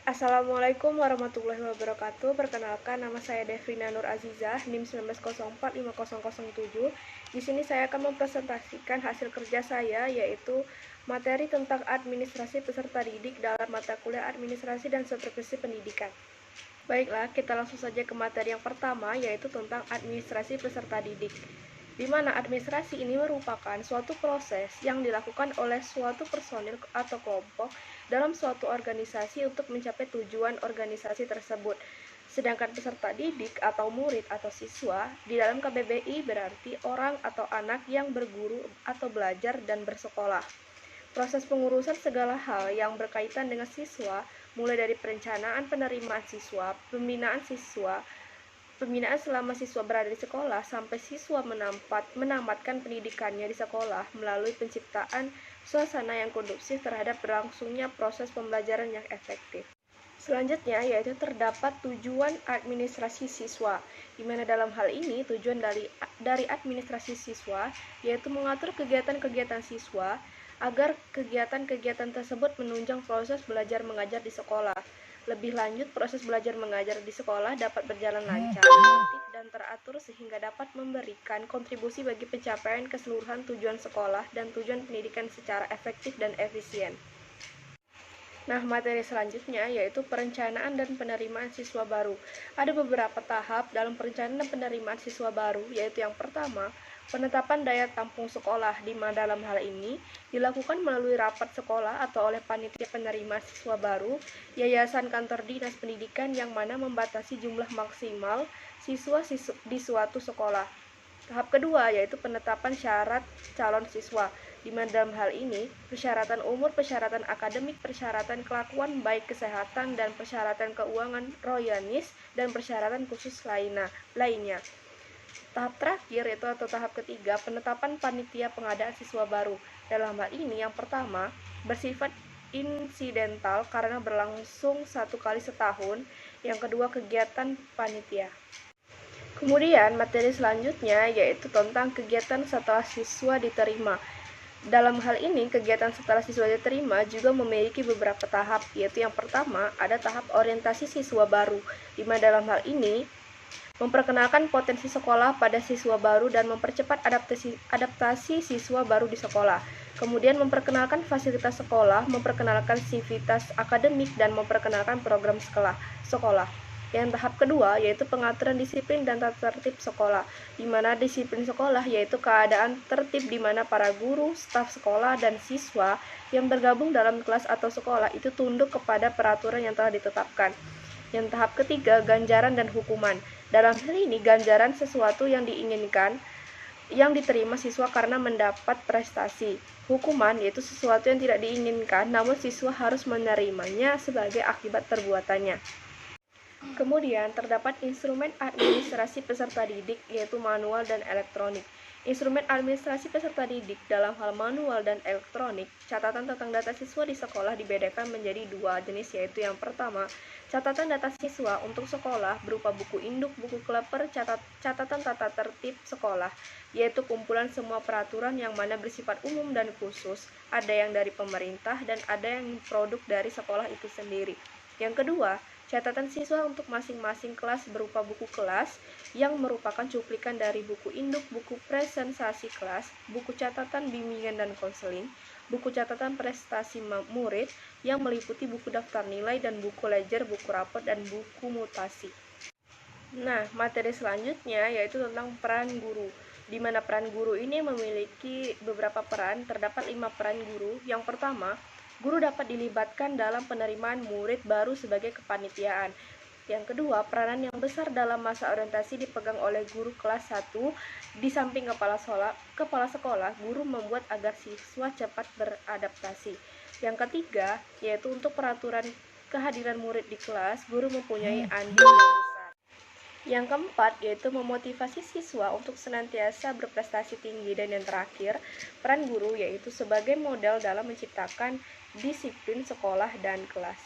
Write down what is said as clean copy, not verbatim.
Assalamualaikum warahmatullahi wabarakatuh. Perkenalkan, nama saya Devrina Nur Azizah, NIM 19045007. Di sini saya akan mempresentasikan hasil kerja saya, yaitu materi tentang administrasi peserta didik dalam mata kuliah administrasi dan supervisi pendidikan. Baiklah, kita langsung saja ke materi yang pertama, yaitu tentang administrasi peserta didik. Di mana administrasi ini merupakan suatu proses yang dilakukan oleh suatu personil atau kelompok dalam suatu organisasi untuk mencapai tujuan organisasi tersebut. Sedangkan peserta didik atau murid atau siswa di dalam KBBI berarti orang atau anak yang berguru atau belajar dan bersekolah. Proses pengurusan segala hal yang berkaitan dengan siswa, mulai dari perencanaan penerimaan siswa, pembinaan selama siswa berada di sekolah, sampai siswa menamatkan pendidikannya di sekolah melalui penciptaan suasana yang kondusif terhadap berlangsungnya proses pembelajaran yang efektif. Selanjutnya yaitu terdapat tujuan administrasi siswa, di mana dalam hal ini tujuan dari administrasi siswa yaitu mengatur kegiatan-kegiatan siswa agar kegiatan-kegiatan tersebut menunjang proses belajar mengajar di sekolah. Lebih lanjut, proses belajar mengajar di sekolah dapat berjalan lancar, tertib, dan teratur sehingga dapat memberikan kontribusi bagi pencapaian keseluruhan tujuan sekolah dan tujuan pendidikan secara efektif dan efisien. Nah, materi selanjutnya yaitu perencanaan dan penerimaan siswa baru. Ada beberapa tahap dalam perencanaan dan penerimaan siswa baru, yaitu yang pertama, penetapan daya tampung sekolah, di mana dalam hal ini dilakukan melalui rapat sekolah atau oleh panitia penerima siswa baru, yayasan kantor dinas pendidikan yang mana membatasi jumlah maksimal siswa di suatu sekolah. Tahap kedua yaitu penetapan syarat calon siswa, di mana dalam hal ini persyaratan umur, persyaratan akademik, persyaratan kelakuan baik kesehatan, dan persyaratan keuangan royanis, dan persyaratan khusus lainnya. Tahap terakhir yaitu atau tahap ketiga, penetapan panitia pengadaan siswa baru. Dalam hal ini yang pertama bersifat insidental karena berlangsung 1 kali setahun, yang kedua kegiatan panitia. Kemudian materi selanjutnya yaitu tentang kegiatan setelah siswa diterima. Dalam hal ini, kegiatan setelah siswa diterima juga memiliki beberapa tahap, yaitu yang pertama ada tahap orientasi siswa baru, di mana dalam hal ini memperkenalkan potensi sekolah pada siswa baru dan mempercepat adaptasi siswa baru di sekolah. Kemudian memperkenalkan fasilitas sekolah, memperkenalkan sivitas akademik, dan memperkenalkan program sekolah. Yang tahap kedua yaitu pengaturan disiplin dan tata tertib sekolah, di mana disiplin sekolah yaitu keadaan tertib di mana para guru, staf sekolah, dan siswa yang bergabung dalam kelas atau sekolah itu tunduk kepada peraturan yang telah ditetapkan. Yang tahap ketiga, ganjaran dan hukuman. Dalam hal ini, ganjaran sesuatu yang diinginkan yang diterima siswa karena mendapat prestasi. Hukuman yaitu sesuatu yang tidak diinginkan namun siswa harus menerimanya sebagai akibat perbuatannya. Kemudian terdapat instrumen administrasi peserta didik yaitu manual dan elektronik. Instrumen administrasi peserta didik dalam hal manual dan elektronik, catatan tentang data siswa di sekolah dibedakan menjadi 2 jenis, yaitu yang pertama, catatan data siswa untuk sekolah berupa buku induk, buku kleper, catatan tata tertib sekolah, yaitu kumpulan semua peraturan yang mana bersifat umum dan khusus, ada yang dari pemerintah dan ada yang produk dari sekolah itu sendiri. Yang kedua, catatan siswa untuk masing-masing kelas berupa buku kelas yang merupakan cuplikan dari buku induk, buku presentasi kelas, buku catatan bimbingan dan konseling, buku catatan prestasi murid yang meliputi buku daftar nilai dan buku ledger, buku rapor, dan buku mutasi. Nah, materi selanjutnya yaitu tentang peran guru, di mana peran guru ini memiliki beberapa peran. Terdapat 5 peran guru. Yang pertama, guru dapat dilibatkan dalam penerimaan murid baru sebagai kepanitiaan. Yang kedua, peranan yang besar dalam masa orientasi dipegang oleh guru kelas 1. Di samping kepala sekolah, guru membuat agar siswa cepat beradaptasi. Yang ketiga, yaitu untuk peraturan kehadiran murid di kelas, guru mempunyai andil yang besar. Yang keempat, yaitu memotivasi siswa untuk senantiasa berprestasi tinggi. Dan yang terakhir, peran guru yaitu sebagai model dalam menciptakan disiplin sekolah dan kelas.